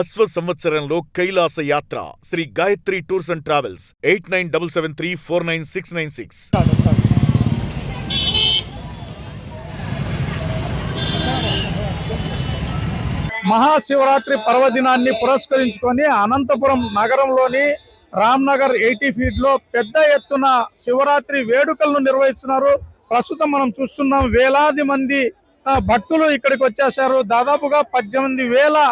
అశ్వ సంవత్సరంలో కైలాస యాత్ర Shri Gayatri tours and travels 8977349696. Mahashivaratri పర్వదినాన్ని పురస్కరించుకొని అనంతపురం నగరంలోని రామ్నగర్ 80 ఫీట్ లో పెద్ద ఎత్తున శివరాత్రి వేడుకలను నిర్వహిస్తున్నారు. ప్రస్తుతం మనం చూస్తున్నాం, వేలాది మంది భక్తులు ఇక్కడికి వచ్చేసారు. దాదాపుగా 18,000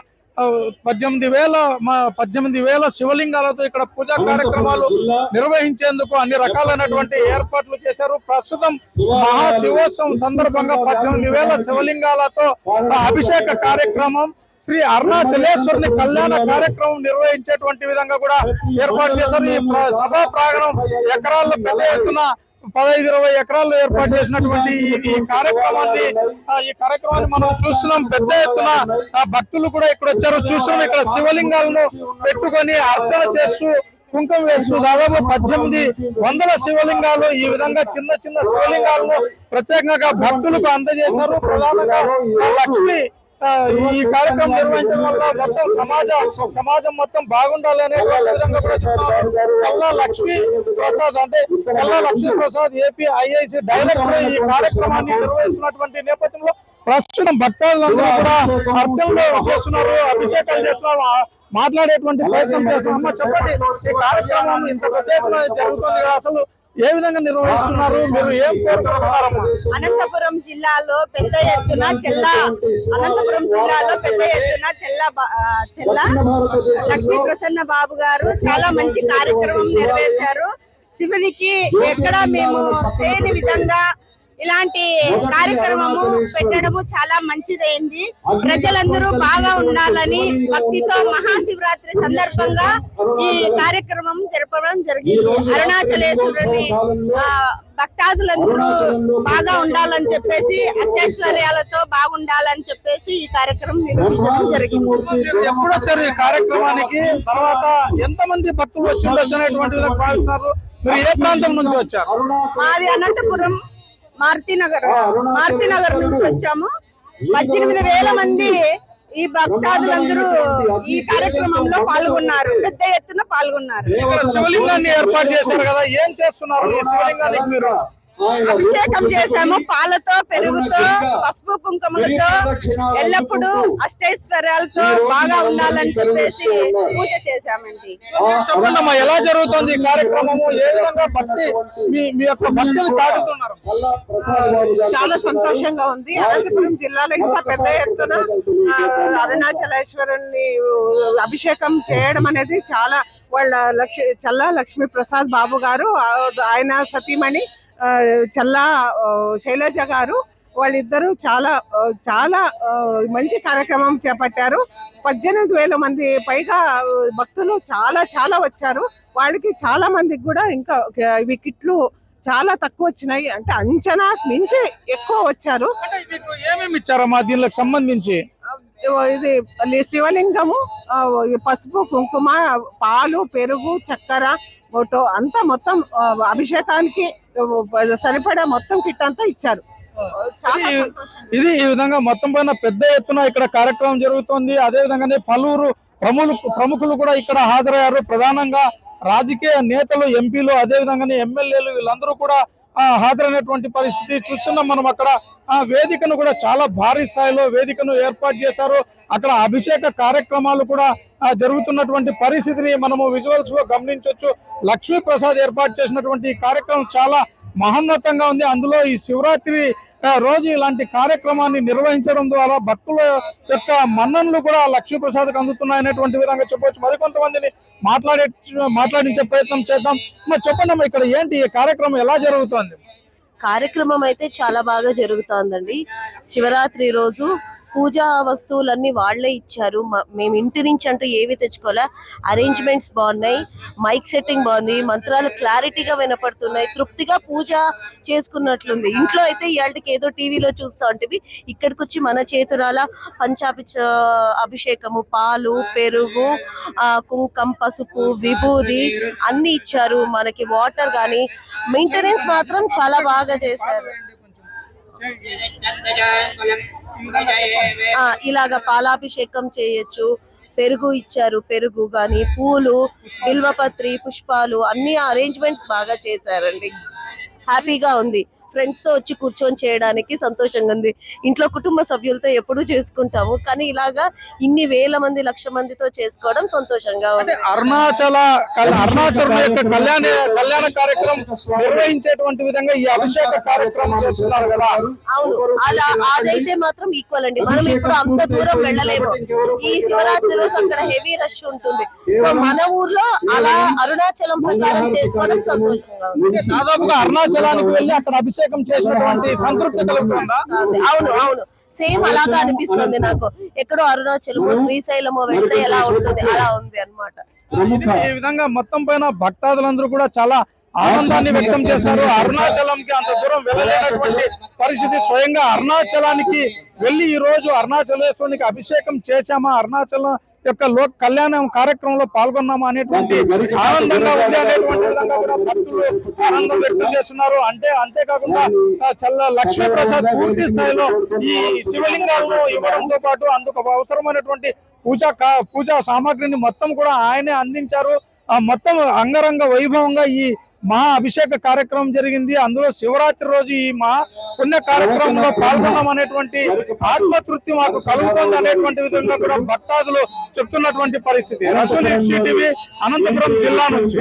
శివలింగాలతో ఇక్కడ పూజా కార్యక్రమాలు నిర్వహించేందుకు అన్ని రకాలైనటువంటి ఏర్పాట్లు చేశారు. ప్రస్తుతం మహాశివోత్సవం సందర్భంగా 18,000 శివలింగాలతో అభిషేక కార్యక్రమం, శ్రీ అరుణాచలేశ్వరుని కళ్యాణ కార్యక్రమం నిర్వహించేటువంటి విధంగా కూడా ఏర్పాటు చేశారు. ఈ సభా ప్రాంగణం ఎకరాల్లో పెద్ద ఎత్తున 15-20 ఎకరాల్లో ఏర్పాటు చేసినటువంటి ఈ కార్యక్రమాన్ని మనం చూస్తున్నాం. పెద్ద ఎత్తున భక్తులు కూడా ఇక్కడ వచ్చారు. చూస్తున్నాం, ఇక్కడ శివలింగాలను పెట్టుకొని అర్చన చేస్తూ కుంకుమ వేస్తూ దాదాపు 1800 శివలింగాలు ఈ విధంగా చిన్న చిన్న శివలింగాలను ప్రత్యేకంగా భక్తులకు అందజేశారు. ప్రధానంగా లక్ష్మి ఈ కార్యక్రమం నిర్వహించడం వల్ల మొత్తం సమాజం మొత్తం బాగుండాలనే విధంగా కూడా Challa Lakshmi Prasad AP IIC director ఈ కార్యక్రమాన్ని నిర్వహిస్తున్నటువంటి నేపథ్యంలో ప్రస్తుతం భక్తులందరూ కూడా అర్చనలు చేస్తున్నారు, అభిషేకాలు చేస్తున్నారు, మాట్లాడేటువంటి ప్రయత్నం చేస్తున్నారు. చెప్పండి, ఈ కార్యక్రమం ఇంత ప్రత్యేకంగా జరుగుతుంది కదా, అసలు ఏ విధంగా నిర్వహిస్తున్నారు, మీరు ఏం కోరుకుంటున్నారమ్మా? అనంతపురం జిల్లాలో పెద్ద ఎత్తున చెల్ల లక్ష్మీ ప్రసన్న బాబు గారు చాలా మంచి కార్యక్రమం నెరవేర్చారు. శివునికి ఎక్కడ మేము చేయని విధంగా ఇలాంటి కార్యక్రమము పెట్టడము చాలా మంచిదైంది. ప్రజలందరూ బాగా ఉండాలని భక్తితో మహాశివరాత్రి సందర్భంగా ఈ కార్యక్రమం జరపడం జరిగింది. అరుణాచలేశ్వరుని భక్తాదులందరూ బాగా ఉండాలని చెప్పేసి, అష్టైశ్వర్యాలతో బాగుండాలని చెప్పేసి ఈ కార్యక్రమం నిర్వహించడం జరిగింది. ఎప్పుడు వచ్చారు ఈ కార్యక్రమానికి? తర్వాత ఎంతమంది భక్తులు వచ్చినటువంటి భావిస్తారు? మీరు ఏ ప్రాంతం నుంచి వచ్చారు? మాది అనంతపురం మారుతినగర్ నుంచి వచ్చాము. 18,000 మంది ఈ భక్తాదులందరూ ఈ కార్యక్రమంలో పాల్గొన్నారు, పెద్ద ఎత్తున పాల్గొన్నారు. శివలింగాన్ని ఏర్పాటు చేశారు కదా, ఏం చేస్తున్నారు ఈ శివలింగానికి? మీరు అభిషేకం చేశాము, పాలతో, పెరుగుతో, పసుపు కుంకుమలతో, ఎల్లప్పుడూ అష్టైశ్వర్యాలతో బాగా ఉండాలని చెప్పేసి పూజ చేశామండి. చెప్పండమ్మా, ఎలా జరుగుతుంది ఈ కార్యక్రమము? ఏ విధంగా మీ యొక్క భక్తులు చాటుతున్నారు? చాలా సంతోషంగా ఉంది. అనంతపురం జిల్లాలో ఇంత పెద్ద ఎత్తున అరుణాచలేశ్వరుని అభిషేకం చేయడం అనేది చాలా వాళ్ళ చల్లా లక్ష్మీ ప్రసాద్ బాబు గారు, ఆయన సతీమణి చల్లా శైలజ గారు, వాళ్ళిద్దరూ చాలా చాలా మంచి కార్యక్రమం చేపట్టారు. 18,000 మంది పైగా భక్తులు చాలా వచ్చారు. వాళ్ళకి చాలా మందికి కూడా ఇంకా ఇవి కిట్లు చాలా తక్కువ వచ్చినాయి, అంటే అంచనా మించి ఎక్కువ వచ్చారు. ఏమేమి ఇచ్చారమ్మా దీనికి సంబంధించి? ఇది శివలింగము, పసుపు కుంకుమ, పాలు, పెరుగు, చక్కెర, ఫోటో అంతా మొత్తం అభిషేకానికి సరిపడా మొత్తం కిట్ అంతా ఇచ్చారు. ఇది ఈ విధంగా మొత్తం పైన పెద్ద ఎత్తున ఇక్కడ కార్యక్రమం జరుగుతోంది. అదే విధంగానే పలువురు ప్రముఖులు కూడా ఇక్కడ హాజరయ్యారు. ప్రధానంగా రాజకీయ నేతలు, ఎంపీలు, అదే విధంగానే ఎమ్మెల్యేలు, వీళ్ళందరూ కూడా హాజరైనటువంటి పరిస్థితి చూస్తున్నాం మనం. అక్కడ వేదికను కూడా చాలా భారీ స్థాయిలో వేదికను ఏర్పాటు చేశారు. అక్కడ అభిషేక కార్యక్రమాలు కూడా జరుగుతున్నటువంటి పరిస్థితిని మనము విజువల్స్ లో గమనించవచ్చు. లక్ష్మీ ప్రసాద్ ఏర్పాటు చేసినటువంటి కార్యక్రమం చాలా మహోన్నతంగా ఉంది. అందులో ఈ శివరాత్రి రోజు ఇలాంటి కార్యక్రమాన్ని నిర్వహించడం ద్వారా భక్తుల యొక్క మన్ననలు కూడా లక్ష్మీప్రసాద్కి అందుతున్నాయనేటువంటి విధంగా చెప్పవచ్చు. మరికొంతమందిని మాట్లాడించే ప్రయత్నం చేద్దాం. చెప్పండి, ఇక్కడ ఏంటి ఈ కార్యక్రమం ఎలా జరుగుతుంది? కార్యక్రమం అయితే చాలా బాగా జరుగుతోందండి. శివరాత్రి రోజు పూజా వస్తువులన్నీ వాళ్లే ఇచ్చారు. మేము ఇంటి నుంచి అంటూ ఏవి తెచ్చుకోలే. అరేంజ్మెంట్స్ బాగున్నాయి, మైక్ సెట్టింగ్ బాగుంది, మంత్రాలు క్లారిటీగా వినపడుతున్నాయి, తృప్తిగా పూజ చేసుకున్నట్లుంది. ఇంట్లో అయితే ఇవాళకి ఏదో టీవీలో చూస్తూ ఉంటేవి, ఇక్కడికి వచ్చి మన చేతురాల అభిషేకము, పాలు, పెరుగు, కుంకం, పసుపు, విభూది అన్ని ఇచ్చారు. మనకి వాటర్ కానీ మెయింటెనెన్స్ మాత్రం చాలా బాగా చేశారు. ఇలాగా పాలాభిషేకం చేయొచ్చు, పెరుగు ఇచ్చారు, పెరుగు గాని, పూలు, బిల్వపత్రి, పుష్పాలు అన్ని అరేంజ్మెంట్స్ బాగా చేశారండి. హ్యాపీగా ఉంది. ఫ్రెండ్స్ తో వచ్చి కూర్చొని చేయడానికి సంతోషంగా ఉంది. ఇంట్లో కుటుంబ సభ్యులతో ఎప్పుడూ చేసుకుంటాము, కానీ ఇలాగా ఇన్ని వేల మంది, లక్ష మందితో చేసుకోవడం సంతోషంగా ఉంది. అరుణాచలం యొక్క కళ్యాణ కార్యక్రమం నిర్వహించేటువంటి విధంగా ఈ అభిషేక కార్యక్రమం చేస్తున్నారు కదా. అవును, అలా అదైతే మాత్రం ఈక్వల్ అండి. మనం ఇప్పుడు అంత దూరం వెళ్ళలేము. ఈ శివరాత్రి రోజు అక్కడ హెవీ రష్ ఉంటుంది. సో మన ఊర్లో అలా అరుణాచలం ప్రకారం చేసుకోవడం సంతోషంగా ఉంది. దాదాపుగా అరుణాచలానికి వెళ్ళి అక్కడ అభిషేకం చేసినటువంటి సంతృప్తి కలుగుతుందా? అవును అవును, సేమ్ అలాగా అనిపిస్తుంది నాకు. ఎక్కడో అరుణాచలమో శ్రీశైలమో వెళ్తే ఎలా ఉంటుంది అలా ఉంది అన్నమాట. ఈ విధంగా మొత్తం పైన భక్తాదులందరూ కూడా చాలా ఆనందాన్ని వ్యక్తం చేశారు. అరుణాచలంకి అంత దూరం వెళ్ళలేనటువంటి పరిస్థితి. స్వయంగా అరుణాచలానికి వెళ్ళి ఈ రోజు అరుణాచలేశ్వరునికి అభిషేకం చేశామా, అరుణాచలం యొక్క లోక్ కళ్యాణం కార్యక్రమంలో పాల్గొన్నామా అనేటువంటి ఆనందంగా ఉంది అనేటువంటి విధంగా కూడా భక్తులు ఆనందం వ్యక్తం చేస్తున్నారు. అంతేకాకుండా చల్ల లక్ష్మీ ప్రసాద్ పూర్తి స్థాయిలో ఈ శివలింగాలను ఇవ్వడంతో పాటు అందుకు అవసరమైనటువంటి పూజా సామాగ్రిని మొత్తం కూడా ఆయనే అందించారు. మొత్తం అంగరంగ వైభవంగా ఈ మహా అభిషేక కార్యక్రమం జరిగింది. అందులో శివరాత్రి రోజు ఈ మహా పుణ్య కార్యక్రమంలో పాల్గొన్నాం అనేటువంటి ఆత్మతృప్తి మాకు కలుగుతుంది అనేటువంటి విధంగా కూడా భక్తాదులు చెప్తున్నటువంటి పరిస్థితి. రసూల్ ఎఫ్సి టీవీ, అనంతపురం జిల్లా నుంచి.